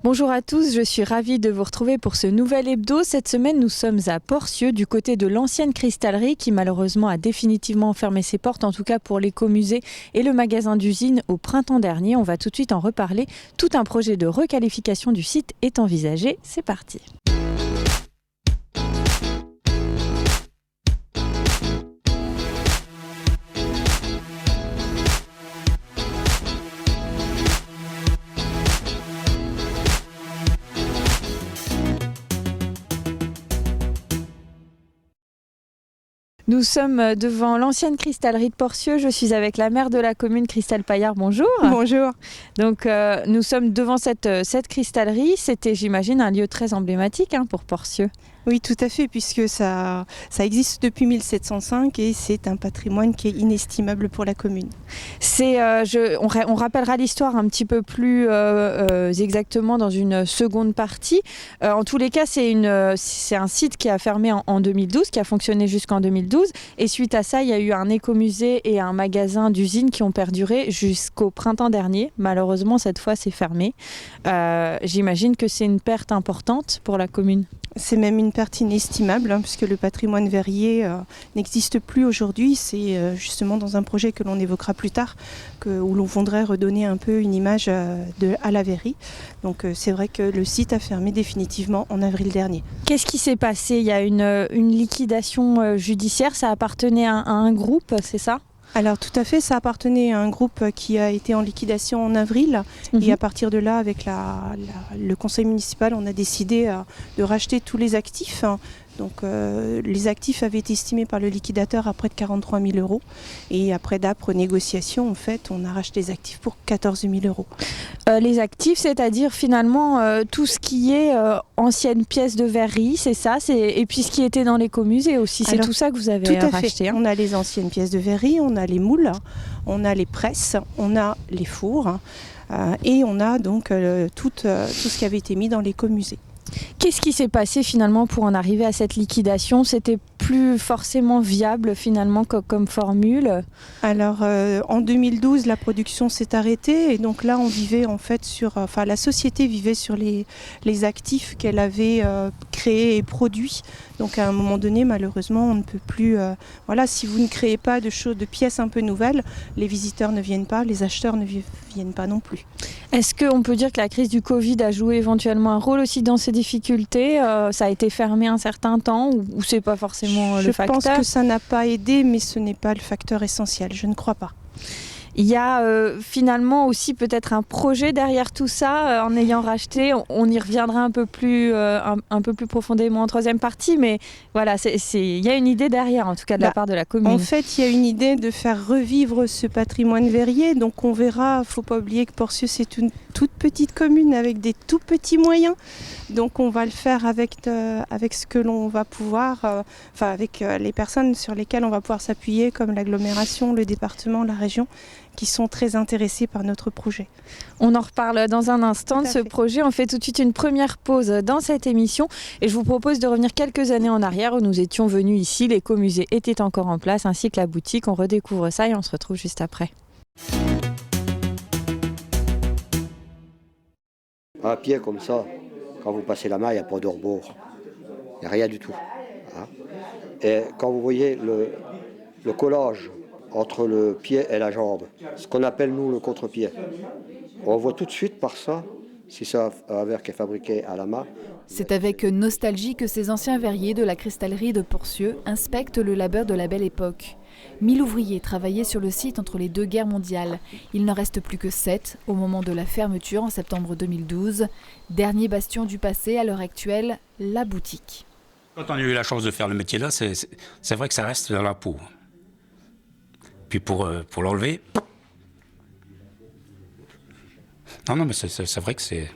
Bonjour à tous, je suis ravie de vous retrouver pour ce nouvel hebdo. Cette semaine, nous sommes à Porcieux, du côté de l'ancienne cristallerie qui malheureusement a définitivement fermé ses portes, en tout cas pour l'écomusée et le magasin d'usine au printemps dernier. On va tout de suite en reparler. Tout un projet de requalification du site est envisagé. C'est parti. Nous sommes devant l'ancienne cristallerie de Porcieux. Je suis avec la maire de la commune, Christelle Paillard. Bonjour. Bonjour. Donc, nous sommes devant cette cristallerie. C'était, j'imagine, un lieu très emblématique pour Porcieux. Oui, tout à fait, puisque ça existe depuis 1705 et c'est un patrimoine qui est inestimable pour la commune. On rappellera l'histoire un petit peu plus exactement dans une seconde partie. En tous les cas, c'est un site qui a fermé en 2012, qui a fonctionné jusqu'en 2012. Et suite à ça, il y a eu un écomusée et un magasin d'usine qui ont perduré jusqu'au printemps dernier. Malheureusement, cette fois, c'est fermé. J'imagine que c'est une perte importante pour la commune. C'est même une perte inestimable, puisque le patrimoine verrier n'existe plus aujourd'hui. C'est justement dans un projet que l'on évoquera plus tard, où l'on voudrait redonner un peu une image à la verrie. Donc c'est vrai que le site a fermé définitivement en avril dernier. Qu'est-ce qui s'est passé ? Il y a une liquidation judiciaire, ça appartenait à un groupe, c'est ça ? Alors tout à fait, ça appartenait à un groupe qui a été en liquidation en avril et à partir de là, avec le conseil municipal, on a décidé de racheter tous les actifs. Donc les actifs avaient été estimés par le liquidateur à près de 43 000 € et après d'âpres négociations, en fait, on a racheté les actifs pour 14 000 €. Les actifs, c'est-à-dire finalement tout ce qui est anciennes pièces de verrerie, c'est ça, et puis ce qui était dans l'écomusée aussi, c'est tout ça que vous avez racheté. On a les anciennes pièces de verrerie, on a les moules, on a les presses, on a les fours et on a donc tout ce qui avait été mis dans l'écomusée. Qu'est-ce qui s'est passé finalement pour en arriver à cette liquidation ? C'était plus forcément viable finalement comme formule ? Alors en 2012, la production s'est arrêtée et donc là on vivait en fait la société vivait sur les actifs qu'elle avait créés et produits. Donc à un moment donné, malheureusement, on ne peut plus. Si vous ne créez pas de pièces un peu nouvelles, les visiteurs ne viennent pas, les acheteurs ne viennent pas non plus. Est-ce qu'on peut dire que la crise du Covid a joué éventuellement un rôle aussi dans ces difficultés ? Ça a été fermé un certain temps ou c'est pas forcément le facteur ? Je pense que ça n'a pas aidé, mais ce n'est pas le facteur essentiel. Je ne crois pas. Il y a finalement aussi peut-être un projet derrière tout ça, en ayant racheté. On y reviendra un peu plus profondément en troisième partie, mais voilà, il y a une idée derrière, en tout cas de la part de la commune. En fait, il y a une idée de faire revivre ce patrimoine verrier. Donc on verra, il ne faut pas oublier que Porcieux, c'est une toute petite commune avec des tout petits moyens. Donc on va le faire avec ce que l'on va pouvoir, avec les personnes sur lesquelles on va pouvoir s'appuyer, comme l'agglomération, le département, la région, qui sont très intéressés par notre projet. On en reparle dans un instant de ce projet. On fait tout de suite une première pause dans cette émission et je vous propose de revenir quelques années en arrière où nous étions venus ici. L'écomusée était encore en place ainsi que la boutique. On redécouvre ça et on se retrouve juste après. À pied comme ça, quand vous passez la main, il n'y a pas de rebord. Il n'y a rien du tout. Et quand vous voyez le collage entre le pied et la jambe, ce qu'on appelle nous le contre-pied, on voit tout de suite par ça si c'est un verre qui est fabriqué à la main. C'est avec nostalgie que ces anciens verriers de la cristallerie de Porcieux inspectent le labeur de la belle époque. 1000 ouvriers travaillaient sur le site entre les deux guerres mondiales. Il n'en reste plus que 7 au moment de la fermeture en septembre 2012. Dernier bastion du passé, à l'heure actuelle, la boutique. Quand on a eu la chance de faire le métier là, c'est vrai que ça reste dans la peau. Puis pour l'enlever... Non, mais c'est vrai que c'est...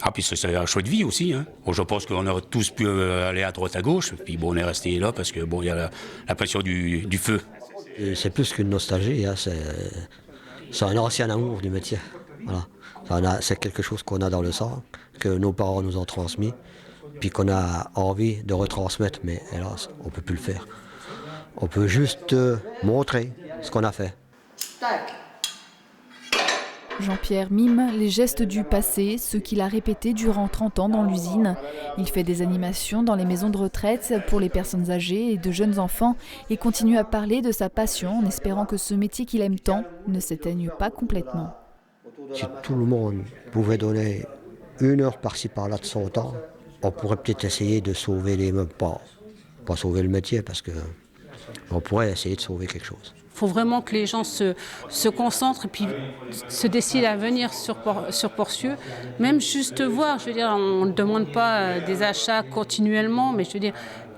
Ah, puis c'est un choix de vie aussi. Bon, je pense qu'on aurait tous pu aller à droite, à gauche. Puis bon, on est resté là parce que il y a la pression du feu. Et c'est plus qu'une nostalgie, c'est un ancien amour du métier. Voilà. C'est quelque chose qu'on a dans le sang, que nos parents nous ont transmis, puis qu'on a envie de retransmettre, mais hélas, on ne peut plus le faire. On peut juste montrer ce qu'on a fait. Tac. Jean-Pierre mime les gestes du passé, ceux qu'il a répétés durant 30 ans dans l'usine. Il fait des animations dans les maisons de retraite pour les personnes âgées et de jeunes enfants et continue à parler de sa passion en espérant que ce métier qu'il aime tant ne s'éteigne pas complètement. Si tout le monde pouvait donner 1 heure par-ci par-là de son temps, on pourrait peut-être essayer de sauver les meubles, pas sauver le métier, parce qu'on pourrait essayer de sauver quelque chose. Il faut vraiment que les gens se concentrent et puis se décident à venir sur Porcieux. Même juste voir, je veux dire, on ne demande pas des achats continuellement, mais je veux dire,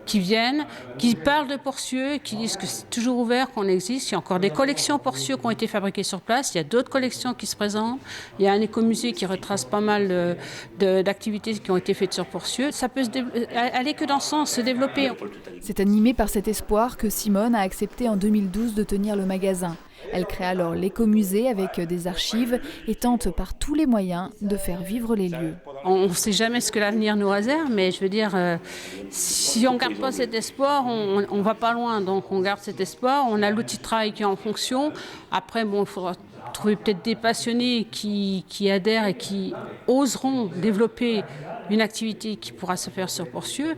qui viennent, qui parlent de Porcieux, qui disent que c'est toujours ouvert, qu'on existe. Il y a encore des collections Porcieux qui ont été fabriquées sur place. Il y a d'autres collections qui se présentent. Il y a un écomusée qui retrace pas mal d'activités qui ont été faites sur Porcieux. Ça peut aller que dans ce sens, se développer. C'est animé par cet espoir que Simone a accepté en 2012 de tenir le magasin. Elle crée alors l'écomusée avec des archives et tente par tous les moyens de faire vivre les lieux. On ne sait jamais ce que l'avenir nous réserve, mais je veux dire, si on ne garde pas cet espoir, on ne va pas loin. Donc on garde cet espoir, on a l'outil de travail qui est en fonction. Après, il faudra trouver peut-être des passionnés qui adhèrent et qui oseront développer une activité qui pourra se faire sur Porcieux.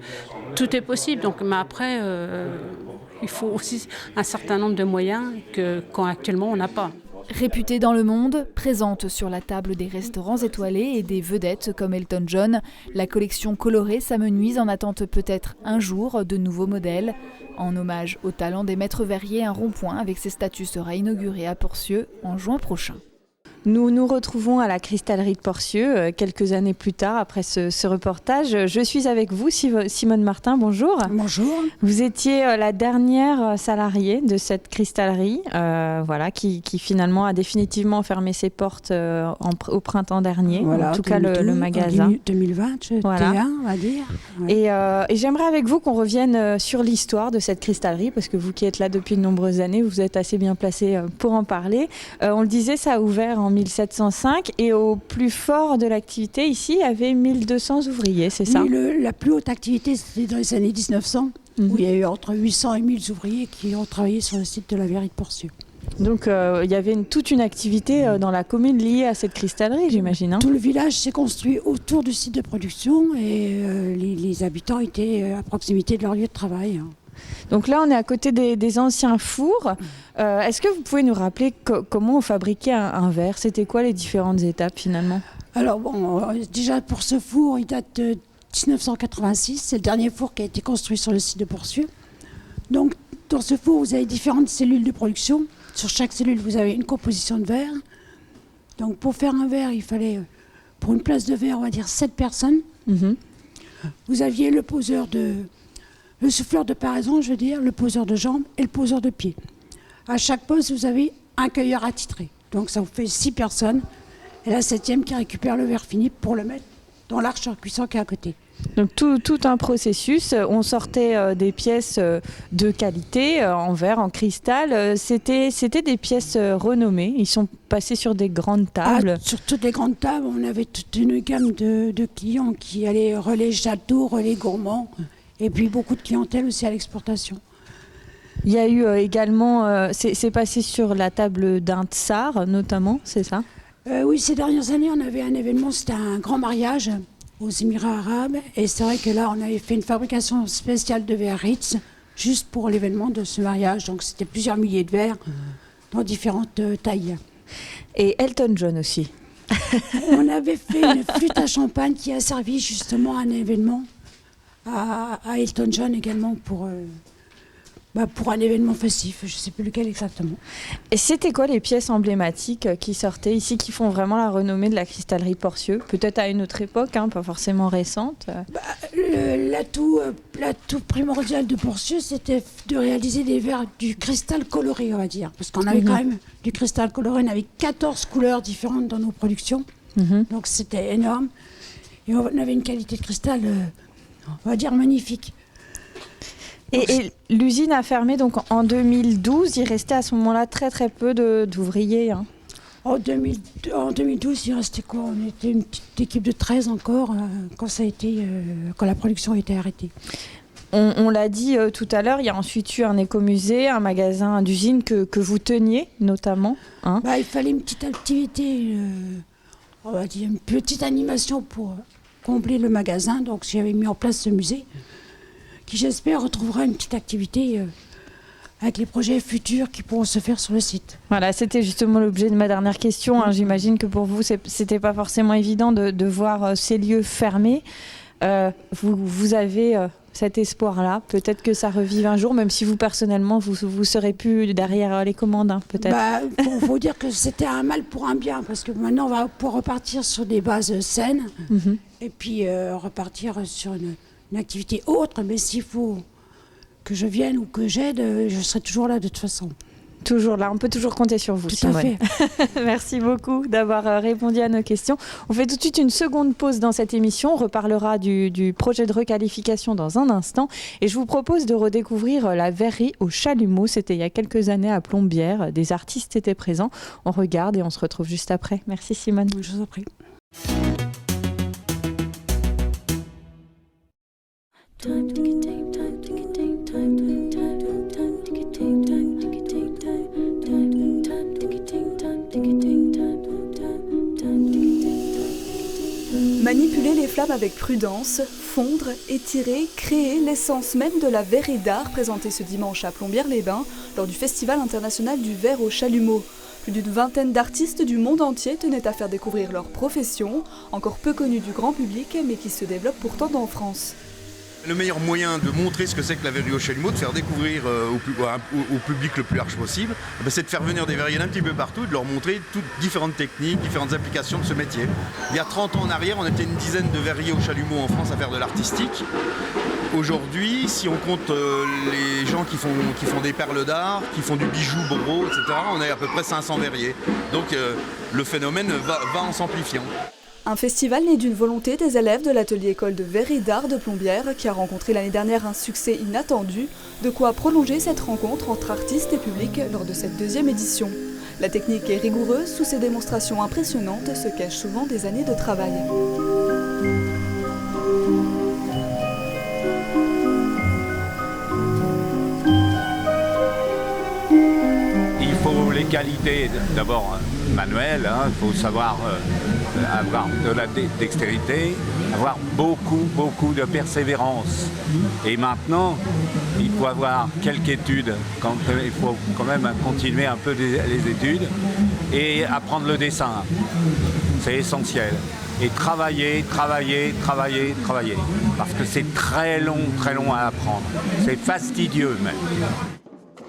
Tout est possible, donc, mais après, il faut aussi un certain nombre de moyens qu'actuellement on n'a pas. Réputée dans le monde, présente sur la table des restaurants étoilés et des vedettes comme Elton John, la collection colorée s'amenuise en attente peut-être un jour de nouveaux modèles. En hommage au talent des maîtres verriers, un rond-point avec ses statues sera inauguré à Porcieux en juin prochain. Nous nous retrouvons à la cristallerie de Porcieux quelques années plus tard après ce reportage. Je suis avec vous, Simone Martin, bonjour. Bonjour. Vous étiez la dernière salariée de cette cristallerie qui finalement a définitivement fermé ses portes au printemps dernier, voilà, en tout cas le magasin. 2020, voilà. on va dire. Ouais. Et j'aimerais avec vous qu'on revienne sur l'histoire de cette cristallerie, parce que vous qui êtes là depuis de nombreuses années, vous êtes assez bien placé pour en parler. On le disait, ça a ouvert en 1705 et au plus fort de l'activité ici, il y avait 1200 ouvriers, c'est ça? Oui, la plus haute activité, c'était dans les années 1900, où il y a eu entre 800 et 1000 ouvriers qui ont travaillé sur le site de la verrerie de Porcieux. Donc il y avait toute une activité dans la commune liée à cette cristallerie, j'imagine. Hein. Tout le village s'est construit autour du site de production et les habitants étaient à proximité de leur lieu de travail. Donc là, on est à côté des anciens fours. Est-ce que vous pouvez nous rappeler comment on fabriquait un verre? C'était quoi les différentes étapes finalement? Alors déjà pour ce four, il date de 1986. C'est le dernier four qui a été construit sur le site de Porcieux. Donc dans ce four, vous avez différentes cellules de production. Sur chaque cellule, vous avez une composition de verre. Donc pour faire un verre, il fallait, pour une place de verre, on va dire 7 personnes. Vous aviez le souffleur de paraison, je veux dire, le poseur de jambes et le poseur de pieds. À chaque poste, vous avez un cueilleur attitré. Donc ça vous fait 6 personnes. Et la 7e qui récupère le verre fini pour le mettre dans l'arche à cuisson qui est à côté. Donc tout un processus. On sortait des pièces de qualité en verre, en cristal. C'était des pièces renommées. Ils sont passés sur des grandes tables. Sur toutes les grandes tables, on avait toute une gamme de clients qui allaient relais château, relais gourmand. Et puis beaucoup de clientèle aussi à l'exportation. Il y a eu également, c'est passé sur la table d'un tsar notamment, c'est ça? Oui, ces dernières années, on avait un événement, c'était un grand mariage aux Émirats arabes. Et c'est vrai que là, on avait fait une fabrication spéciale de verres Ritz, juste pour l'événement de ce mariage. Donc c'était plusieurs milliers de verres dans différentes tailles. Et Elton John aussi. On avait fait une flûte à champagne qui a servi justement à un événement. À Elton John également pour un événement festif, je ne sais plus lequel exactement. Et c'était quoi les pièces emblématiques qui sortaient ici, qui font vraiment la renommée de la cristallerie Porcieux? Peut-être à une autre époque, pas forcément récente. L'atout primordial de Porcieux, c'était de réaliser des verres du cristal coloré, on va dire. Parce qu'on avait quand même du cristal coloré, on avait 14 couleurs différentes dans nos productions. Donc c'était énorme. Et on avait une qualité de cristal... on va dire magnifique. Et l'usine a fermé donc en 2012. Il restait à ce moment-là très très peu d'ouvriers. En 2012, il restait quoi? On était une petite équipe de 13 encore quand la production a été arrêtée. On l'a dit tout à l'heure, il y a ensuite eu un écomusée, un magasin d'usine que vous teniez notamment. Hein. Il fallait une petite activité, on va dire une petite animation pour combler le magasin. Donc j'avais mis en place ce musée qui, j'espère, retrouvera une petite activité avec les projets futurs qui pourront se faire sur le site. Voilà, c'était justement l'objet de ma dernière question. Hein. J'imagine que pour vous, c'était pas forcément évident de voir ces lieux fermés. Vous avez cet espoir-là, peut-être que ça revive un jour, même si vous personnellement, vous serez plus derrière les commandes, hein, peut-être. Il faut dire que c'était un mal pour un bien, parce que maintenant on va pouvoir repartir sur des bases saines, et puis repartir sur une activité autre, mais s'il faut que je vienne ou que j'aide, je serai toujours là de toute façon. Toujours là, on peut toujours compter sur vous, Simone. Tout à fait. Merci beaucoup d'avoir répondu à nos questions. On fait tout de suite une seconde pause dans cette émission. On reparlera du projet de requalification dans un instant. Et je vous propose de redécouvrir la verrerie au Chalumeau. C'était il y a quelques années à Plombières. Des artistes étaient présents. On regarde et on se retrouve juste après. Merci Simone. Je vous en prie. Manipuler les flammes avec prudence, fondre, étirer, créer l'essence même de la verrerie d'art présentée ce dimanche à Plombières-les-Bains lors du Festival international du verre au Chalumeau. Plus d'une vingtaine d'artistes du monde entier tenaient à faire découvrir leur profession, encore peu connue du grand public mais qui se développe pourtant en France. Le meilleur moyen de montrer ce que c'est que la verrerie au Chalumeau, de faire découvrir au public le plus large possible, c'est de faire venir des verriers d'un petit peu partout, de leur montrer toutes différentes techniques, différentes applications de ce métier. Il y a 30 ans en arrière, on était une dizaine de verriers au Chalumeau en France à faire de l'artistique. Aujourd'hui, si on compte les gens qui font des perles d'art, qui font du bijou, bro, etc., on est à peu près 500 verriers. Donc le phénomène va en s'amplifiant. Un festival né d'une volonté des élèves de l'atelier école de verrerie d'art de Plombières qui a rencontré l'année dernière un succès inattendu, de quoi prolonger cette rencontre entre artistes et public lors de cette deuxième édition. La technique est rigoureuse, sous ses démonstrations impressionnantes se cachent souvent des années de travail. Il faut les qualités d'abord manuelles, il faut savoir avoir de la dextérité, avoir beaucoup de persévérance. Et maintenant, il faut avoir quelques études, il faut quand même continuer un peu les études et apprendre le dessin. C'est essentiel. Et travailler, parce que c'est très long à apprendre. C'est fastidieux même.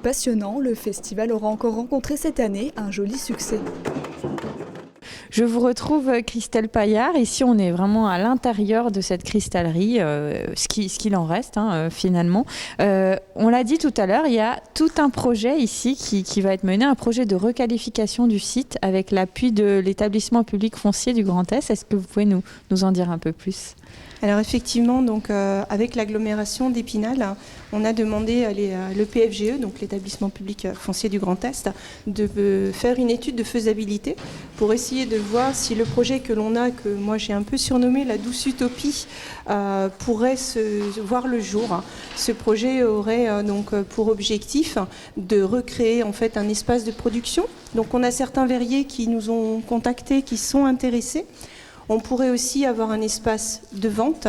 Passionnant, le festival aura encore rencontré cette année un joli succès. Je vous retrouve Christelle Paillard. Ici, on est vraiment à l'intérieur de cette cristallerie, ce qu'il en reste finalement. On l'a dit tout à l'heure, il y a tout un projet ici qui va être mené, un projet de requalification du site avec l'appui de l'établissement public foncier du Grand Est. Est-ce que vous pouvez nous en dire un peu plus ? Alors effectivement, donc, avec l'agglomération d'Épinal, on a demandé à l'EPFGE, donc l'établissement public foncier du Grand Est, de faire une étude de faisabilité pour essayer de voir si le projet que l'on a, que moi j'ai un peu surnommé la douce utopie, pourrait voir le jour. Ce projet aurait donc pour objectif de recréer en fait un espace de production. Donc on a certains verriers qui nous ont contactés, qui sont intéressés. On pourrait aussi avoir un espace de vente.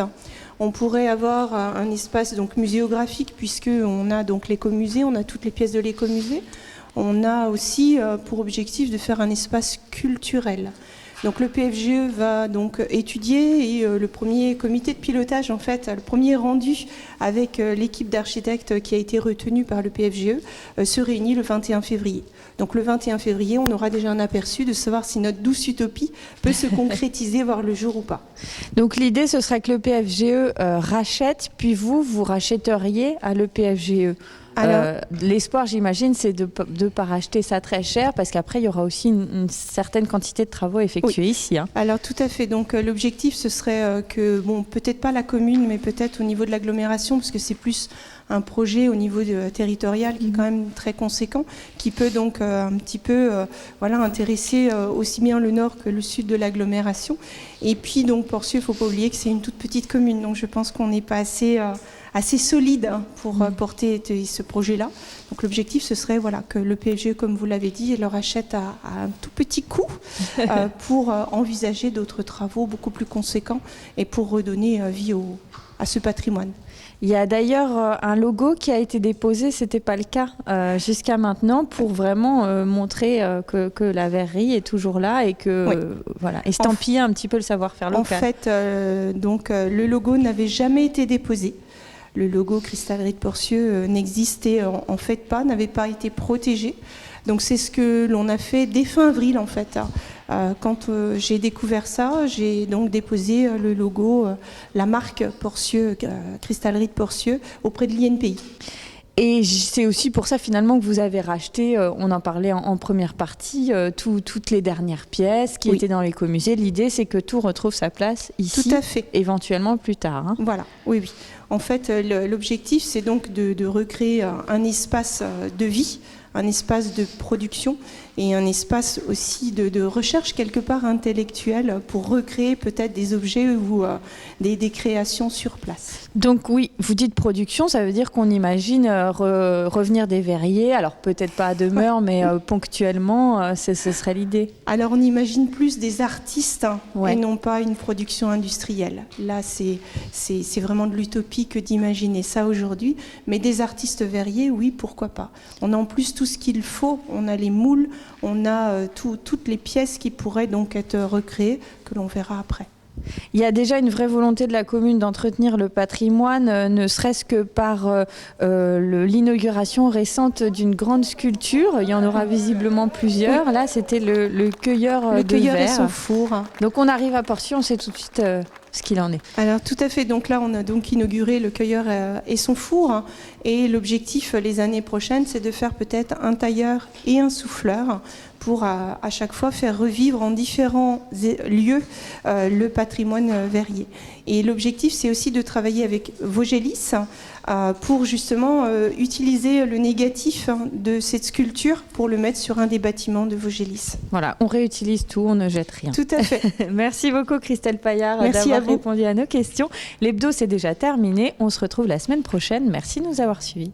On pourrait avoir un espace donc muséographique puisqu'on a donc l'écomusée, on a toutes les pièces de l'écomusée. On a aussi pour objectif de faire un espace culturel. Donc le PFGE va donc étudier et le premier comité de pilotage, en fait, le premier rendu avec l'équipe d'architectes qui a été retenue par le PFGE se réunit le 21 février. Donc le 21 février, on aura déjà un aperçu de savoir si notre douce utopie peut se concrétiser, voir le jour ou pas. Donc l'idée, ce serait que le PFGE rachète, puis vous rachèteriez à le PFGE. L'espoir, j'imagine, c'est de ne pas racheter ça très cher parce qu'après, il y aura aussi une certaine quantité de travaux effectués ici. Hein. Alors tout à fait. Donc l'objectif, ce serait que, peut-être pas la commune, mais peut-être au niveau de l'agglomération, parce que c'est plus un projet au niveau territorial qui est quand même très conséquent, qui peut donc un petit peu intéresser aussi bien le nord que le sud de l'agglomération. Et puis donc Porcieux, il ne faut pas oublier que c'est une toute petite commune, donc je pense qu'on n'est pas assez assez solide pour porter ce projet-là. Donc l'objectif, ce serait que le PFGE, comme vous l'avez dit, leur achète à un tout petit coût pour envisager d'autres travaux beaucoup plus conséquents et pour redonner vie à ce patrimoine. Il y a d'ailleurs un logo qui a été déposé, ce n'était pas le cas jusqu'à maintenant, pour vraiment montrer que la verrerie est toujours là et que estampiller un petit peu le savoir-faire local. En fait, le logo n'avait jamais été déposé. Le logo Cristallerie de Porcieux n'existait en fait pas, n'avait pas été protégé. Donc c'est ce que l'on a fait dès fin avril en fait. Quand j'ai découvert ça, j'ai donc déposé le logo, la marque Porcieux, Cristallerie de Porcieux, auprès de l'INPI. Et c'est aussi pour ça finalement que vous avez racheté, on en parlait en première partie, toutes les dernières pièces qui étaient dans l'écomusée. L'idée c'est que tout retrouve sa place ici, tout à fait. Éventuellement plus tard. Hein. Voilà, oui. En fait, l'objectif c'est donc de recréer un espace de vie, un espace de production et un espace aussi de recherche quelque part intellectuelle pour recréer peut-être des objets ou des créations sur place. Donc oui, vous dites production, ça veut dire qu'on imagine revenir des verriers, alors peut-être pas à demeure, mais ponctuellement, ce serait l'idée. Alors on imagine plus des artistes et non pas une production industrielle. Là, c'est vraiment de l'utopie que d'imaginer ça aujourd'hui, mais des artistes verriers, oui, pourquoi pas. On a en plus tout ce qu'il faut, on a les moules, on a toutes les pièces qui pourraient donc être recréées, que l'on verra après. Il y a déjà une vraie volonté de la commune d'entretenir le patrimoine, ne serait-ce que par l'inauguration récente d'une grande sculpture. Il y en aura visiblement plusieurs. Oui. Là, c'était le cueilleur de verre. Et son four. Donc on arrive à Porcieux, on sait tout de suite ce qu'il en est. Alors tout à fait. Donc là, on a donc inauguré le cueilleur et son four. Et l'objectif les années prochaines, c'est de faire peut-être un tailleur et un souffleur pour à chaque fois faire revivre en différents lieux le patrimoine verrier. Et l'objectif, c'est aussi de travailler avec Vaugelis pour justement utiliser le négatif de cette sculpture pour le mettre sur un des bâtiments de Vaugelis. Voilà, on réutilise tout, on ne jette rien. Tout à fait. Merci beaucoup Christelle Paillard d'avoir répondu à nos questions. L'hebdo, c'est déjà terminé. On se retrouve la semaine prochaine. Merci de nous avoir suivis.